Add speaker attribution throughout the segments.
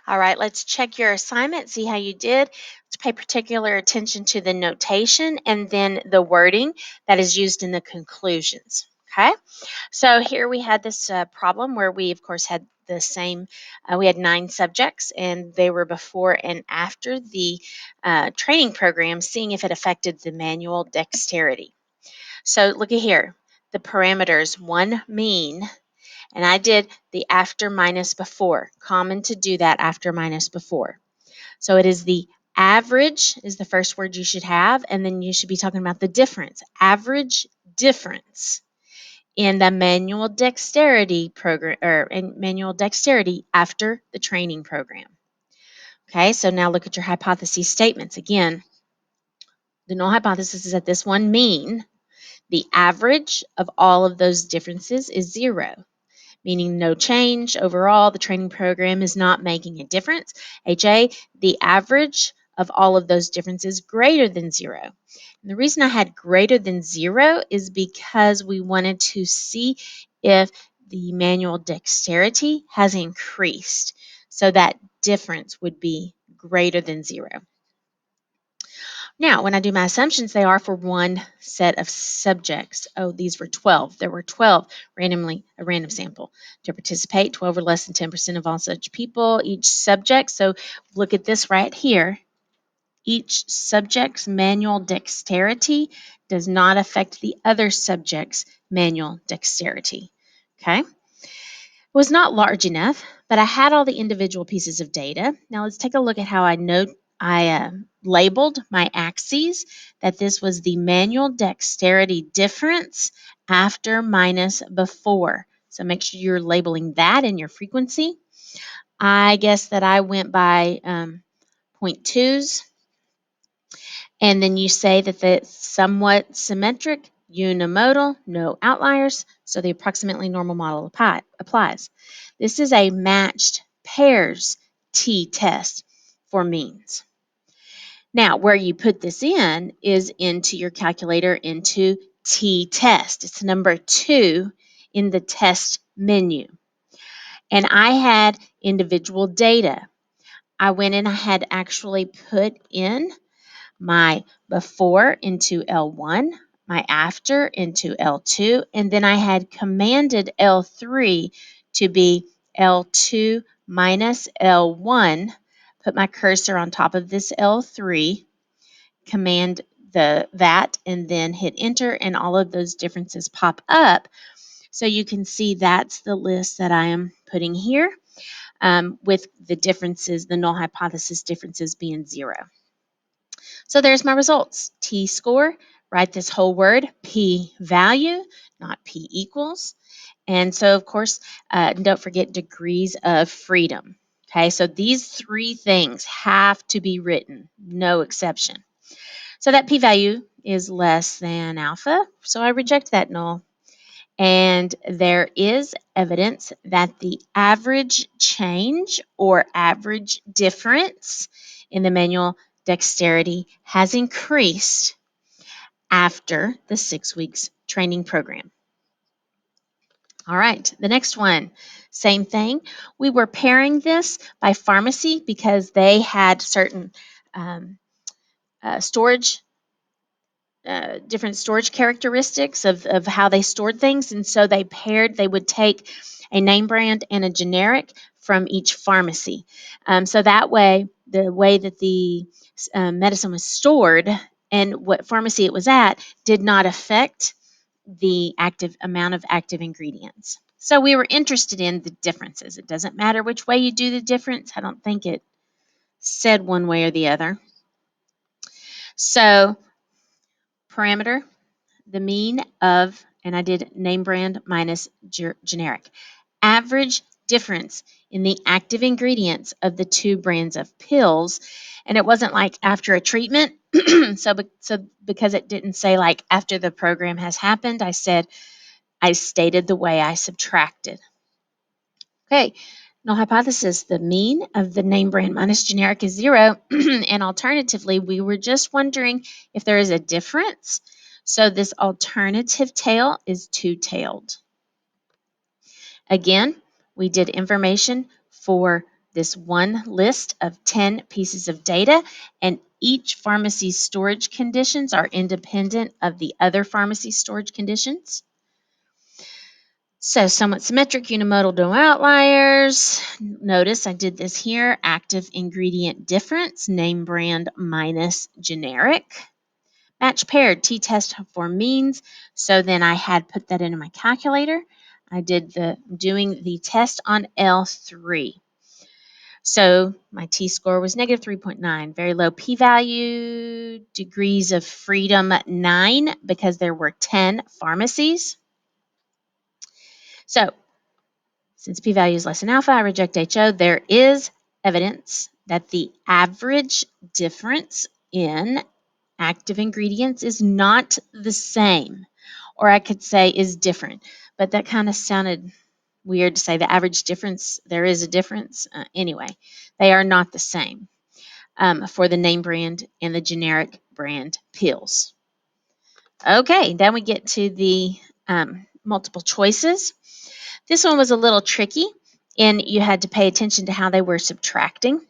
Speaker 1: All right, let's check your assignment, see how you did. Let's pay particular attention to the notation and then the wording that is used in the conclusions. Okay, so here we had this problem where we, of course, had the same, we had 9 subjects and they were before and after the training program, seeing if it affected the manual dexterity. So look at here, the parameters, one mean, and I did the after minus before. Common to do that after minus before. So it is the average is the first word you should have, and then you should be talking about the difference. Average difference in the manual dexterity program or in manual dexterity after the training program. Okay, so now look at your hypothesis statements. Again, the null hypothesis is that this one mean the average of all of those differences is 0. Meaning no change overall. The training program is not making a difference. HA, the average of all of those differences greater than 0. And the reason I had greater than 0 is because we wanted to see if the manual dexterity has increased. So that difference would be greater than 0. Now, when I do my assumptions, they are for one set of subjects. Oh, these were 12. There were 12 randomly, a random sample to participate, 12 or less than 10% of all such people, each subject. So look at this right here. Each subject's manual dexterity does not affect the other subject's manual dexterity. Okay? It was not large enough, but I had all the individual pieces of data. Now let's take a look at how I labeled my axes, that this was the manual dexterity difference after minus before. So make sure you're labeling that in your frequency. I guess that I went by 0.2s, and then you say that it's somewhat symmetric, unimodal, no outliers, so the approximately normal model applies. This is a matched pairs t-test for means. Now, where you put this in is into your calculator into t-test. It's number 2 in the test menu. And I had individual data. I went and I had actually put in my before into L1, my after into L2, and then I had commanded L3 to be L2 minus L1, put my cursor on top of this L3, command that, and then hit enter, and all of those differences pop up. So you can see that's the list that I am putting here, with the differences, the null hypothesis differences being 0. So there's my results. T-score, write this whole word, p-value, not p equals. And so, of course, don't forget degrees of freedom. Okay, so these 3 things have to be written, no exception. So that p-value is less than alpha, so I reject that null. And there is evidence that the average change or average difference in the manual dexterity has increased after the 6 weeks training program. All right, the next one, same thing. We were pairing this by pharmacy because they had certain storage different storage characteristics of how they stored things. And so they would take a name brand and a generic from each pharmacy. So that way, the way that the medicine was stored and what pharmacy it was at did not affect the active amount of active ingredients. So we were interested in the differences. It doesn't matter which way you do the difference. I don't think it said one way or the other. So parameter, the mean of, and I did name brand minus generic, average difference in the active ingredients of the 2 brands of pills. And it wasn't like after a treatment. so because it didn't say like after the program has happened, I stated the way I subtracted. Okay, null hypothesis, the mean of the name brand minus generic is 0. And alternatively, we were just wondering if there is a difference. So this alternative tail is 2-tailed. Again, we did information for this one list of 10 pieces of data, and each pharmacy's storage conditions are independent of the other pharmacy's storage conditions. So somewhat symmetric, unimodal, no outliers. Notice I did this here, active ingredient difference, name brand minus generic. Match paired, t-test for means. So then I had put that into my calculator. I did doing the test on L3. So my t-score was negative 3.9, very low p-value, degrees of freedom 9 because there were 10 pharmacies. So since p-value is less than alpha, I reject HO. There is evidence that the average difference in active ingredients is not the same, or I could say is different, but that kind of sounded weird to say the average difference. There is a difference. Anyway, they are not the same for the name brand and the generic brand pills. Okay, then we get to the multiple choices. This one was a little tricky, and you had to pay attention to how they were subtracting.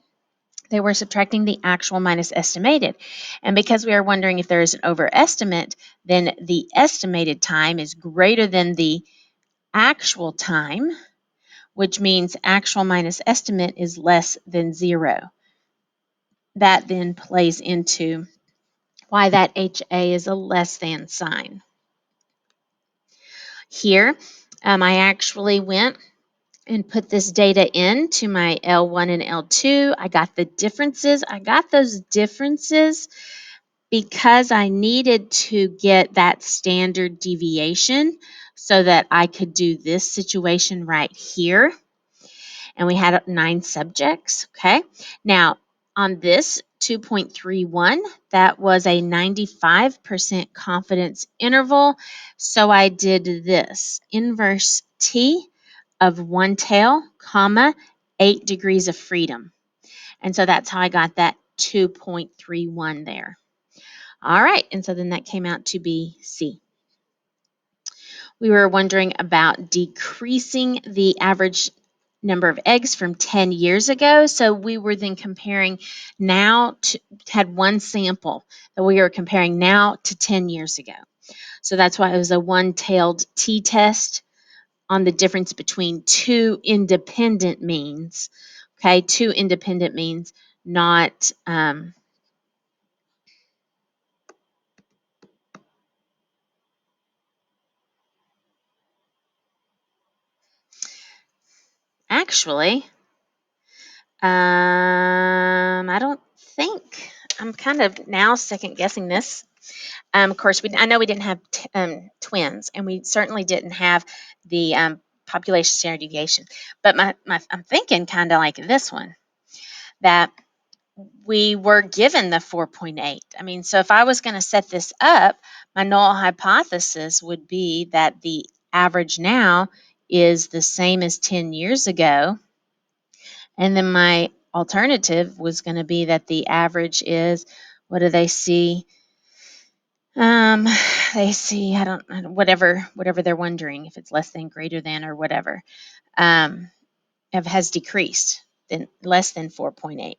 Speaker 1: They were subtracting the actual minus estimated. And because we are wondering if there is an overestimate, then the estimated time is greater than the actual time, which means actual minus estimate is less than 0. That then plays into why that HA is a less than sign. Here, I actually went and put this data into my L1 and L2. I got the differences. I got those differences because I needed to get that standard deviation so that I could do this situation right here. And we had 9 subjects, okay? Now, on this 2.31, that was a 95% confidence interval. So I did this, inverse T of 1 tail, comma, 8 degrees of freedom. And so that's how I got that 2.31 there. All right, and so then that came out to be C. We were wondering about decreasing the average number of eggs from 10 years ago. So we were then comparing now to, had one sample that we were comparing now to 10 years ago. So that's why it was a one-tailed t-test on the difference between 2 independent means. Okay, 2 independent means, not actually, I don't think, I'm kind of now second guessing this. Of course, I know we didn't have twins, and we certainly didn't have the population standard deviation. But I'm thinking kind of like this one, that we were given the 4.8. I mean, so if I was going to set this up, my null hypothesis would be that the average now is the same as 10 years ago. And then my alternative was going to be that the average is, what do they see? They see, I don't, whatever they're wondering, if it's less than, greater than, or whatever, has decreased, then less than 4.8.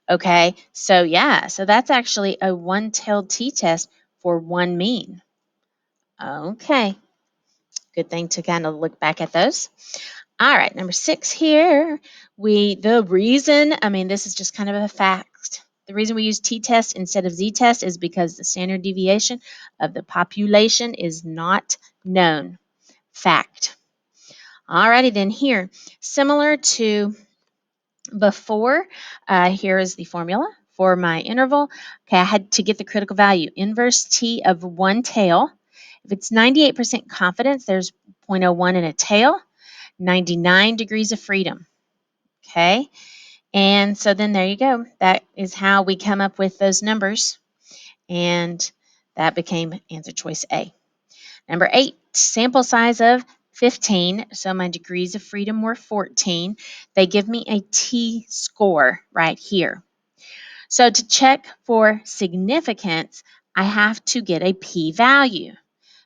Speaker 1: Okay, so yeah, so that's actually a one-tailed t-test for one mean. Okay, good thing to kind of look back at those. All right, number 6 here, the reason, I mean, this is just kind of a fact. The reason we use t-test instead of z-test is because the standard deviation of the population is not known. Fact. All righty, then here, similar to before, here is the formula for my interval. Okay, I had to get the critical value, inverse T of 1 tail. If it's 98% confidence, there's 0.01 in a tail, 99 degrees of freedom. Okay, and so then there you go. That is how we come up with those numbers, and that became answer choice A. Number 8, sample size of 15, so my degrees of freedom were 14. They give me a t-score right here. So to check for significance, I have to get a p-value.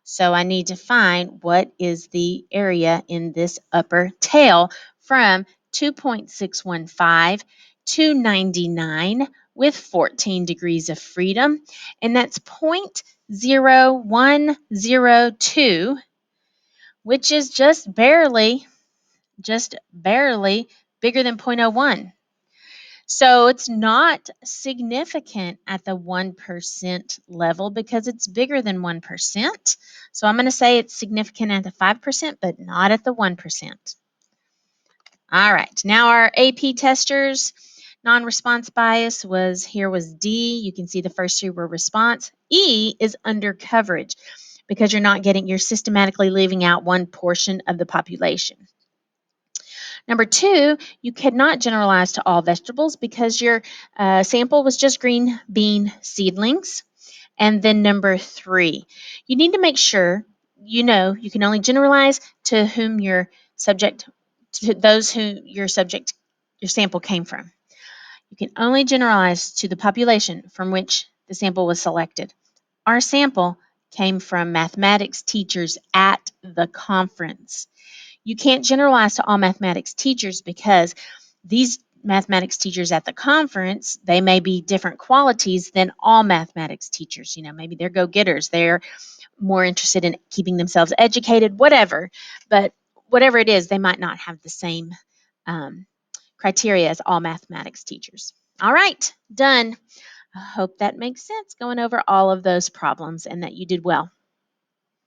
Speaker 1: So I need to find what is the area in this upper tail from 2.615, 299 with 14 degrees of freedom, and that's 0.0102, which is just barely bigger than 0.01. So it's not significant at the 1% level because it's bigger than 1%. So I'm going to say it's significant at the 5%, but not at the 1%. All right, now our AP testers, non-response bias was D. You can see the first two were response. E is under coverage because you're systematically leaving out one portion of the population. Number two, you cannot generalize to all vegetables because your sample was just green bean seedlings. And then number three, you need to make sure you can only generalize to whom your sample came from. You can only generalize to the population from which the sample was selected. Our sample came from mathematics teachers at the conference. You can't generalize to all mathematics teachers because these mathematics teachers at the conference, they may be different qualities than all mathematics teachers. Maybe they're go-getters. They're more interested in keeping themselves educated, whatever. But whatever it is, they might not have the same criteria as all mathematics teachers. All right, done. I hope that makes sense going over all of those problems and that you did well.